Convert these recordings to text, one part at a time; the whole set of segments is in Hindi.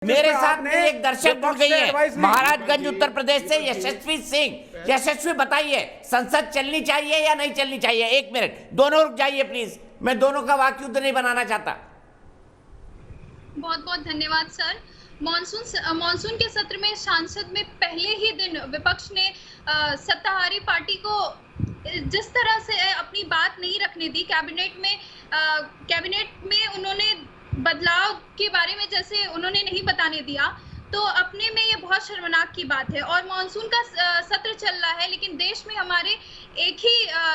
मेरे साथ में एक दर्शक जुड़ गई है महाराजगंज उत्तर प्रदेश से यशस्वी सिंह। यशस्वी बताइए, संसद चलनी चाहिए या नहीं चलनी चाहिए? एक मिनट, दोनों रुक जाइए प्लीज, मैं दोनों का वाक्य युद्ध नहीं बनाना चाहता। बहुत बहुत धन्यवाद सर। मॉनसून के सत्र में सांसद में पहले ही दिन विपक्ष ने सत्ताधारी पार्टी को जिस तरह से अपनी बात नहीं रखने दी, कैबिनेट में उन्होंने बदलाव के बारे में जैसे उन्होंने नहीं बताने दिया, तो अपने में ये बहुत शर्मनाक की बात है। और मानसून का सत्र चल रहा है, लेकिन देश में हमारे एक ही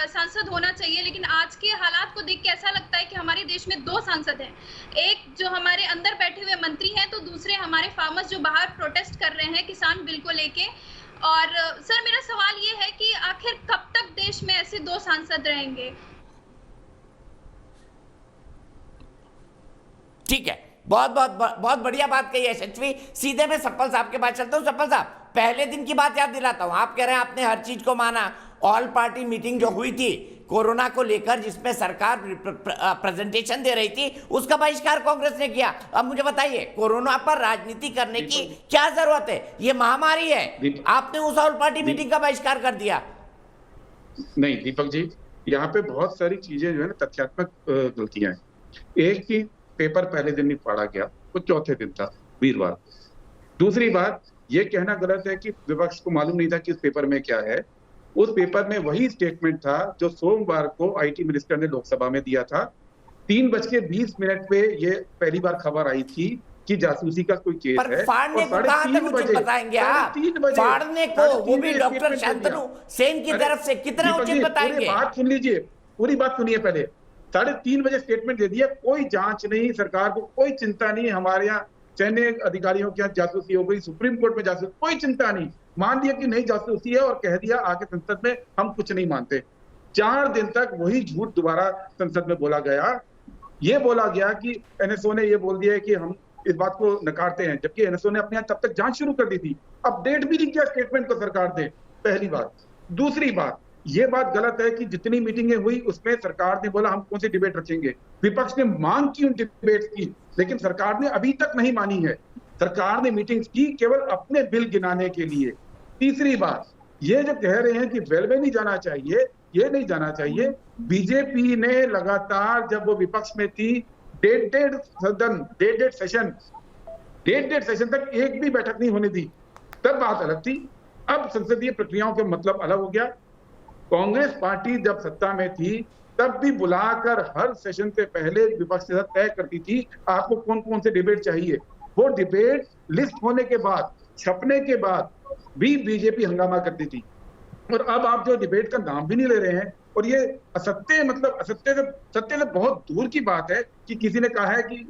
सांसद होना चाहिए। लेकिन आज के हालात को देख के ऐसा लगता है कि हमारे देश में दो सांसद हैं, एक जो हमारे अंदर बैठे हुए मंत्री हैं, तो दूसरे हमारे फार्मर्स जो बाहर प्रोटेस्ट कर रहे हैं किसान बिल को लेके। और सर, मेरा सवाल ये है कि आखिर कब तक देश में ऐसे दो सांसद रहेंगे? ठीक है, बहुत बढ़िया बात कही है यशस्वी। सीधे मैं सप्पल साहब के पास चलता हूं। सप्पल साहब, पहले दिन की बात याद दिलाता हूं। आप कह रहे हैं आपने हर चीज को माना। ऑल पार्टी मीटिंग जो हुई थी कोरोना को लेकर, जिसमें सरकार प्रेजेंटेशन दे रही थी, उसका बहिष्कार कांग्रेस ने किया। अब मुझे बताइए, कोरोना पर राजनीति करने की क्या जरूरत है? ये महामारी है, आपने उस ऑल पार्टी मीटिंग का बहिष्कार कर दिया। नहीं दीपक जी, यहाँ पे बहुत सारी चीजें जो है ना तथ्यात्मक गलतियां हैं। एक की पेपर पहले दिन नहीं पढ़ा गया, वो चौथे दिन था, वीरवार। दूसरी बात, ये कहना गलत है कि विपक्ष को मालूम नहीं था कि उस पेपर में क्या है। उस पेपर में वही स्टेटमेंट था जो सोमवार को आईटी मिनिस्टर ने लोकसभा में दिया था। 3:20 पे ये पहली बार खबर आई थी कि जासूसी का कोई केस है। फाड़ने को कहां तक उचित बताएंगे आप? फाड़ने को वो भी डॉक्टर शांतनु सेन की तरफ से कितना उचित बताएंगे? बात सुन लीजिए, पूरी बात सुनिए पहले। 3:30 बजे स्टेटमेंट दे दिया, कोई जांच नहीं, सरकार को कोई चिंता नहीं, हमारे यहाँ सैन्य अधिकारियों के यहाँ जासूसी हो गई, सुप्रीम कोर्ट में जासूसी, कोई चिंता नहीं। मान लिया कि नहीं जासूसी है और कह दिया आगे संसद में हम कुछ नहीं मानते। 4 दिन तक वही झूठ दोबारा संसद में बोला गया। ये बोला गया कि एनएसओ ने ये बोल दिया कि हम इस बात को नकारते हैं, जबकि एनएसओ ने अपने यहाँ तब तक जांच शुरू कर दी थी। अपडेट भी नहीं किया स्टेटमेंट को सरकार ने, पहली बात। दूसरी बात, ये बात गलत है कि जितनी मीटिंगें हुई उसमें सरकार ने बोला हम कौन सी डिबेट रखेंगे। विपक्ष ने मांग की उन डिबेट्स की, लेकिन सरकार ने अभी तक नहीं मानी है। सरकार ने मीटिंग्स की केवल अपने बिल गिनाने के लिए। तीसरी बात, ये जो कह रहे हैं कि रेलवे नहीं जाना चाहिए, ये नहीं जाना चाहिए। बीजेपी ने लगातार जब वो विपक्ष में थी, डेढ़ सेशन तक एक भी बैठक नहीं होने दी, तब बात अलग थी। अब संसदीय प्रक्रियाओं के मतलब अलग हो गया। कांग्रेस पार्टी जब सत्ता में थी तब भी बुलाकर हर सेशन से पहले विपक्ष के साथ तय करती थी आपको कौन कौन से डिबेट चाहिए। वो डिबेट लिस्ट होने के बाद, छपने के बाद भी बीजेपी हंगामा करती थी। और अब आप जो डिबेट का नाम भी नहीं ले रहे हैं, और ये असत्य, मतलब असत्य से, सत्य से बहुत दूर की बात है कि किसी ने कहा है कि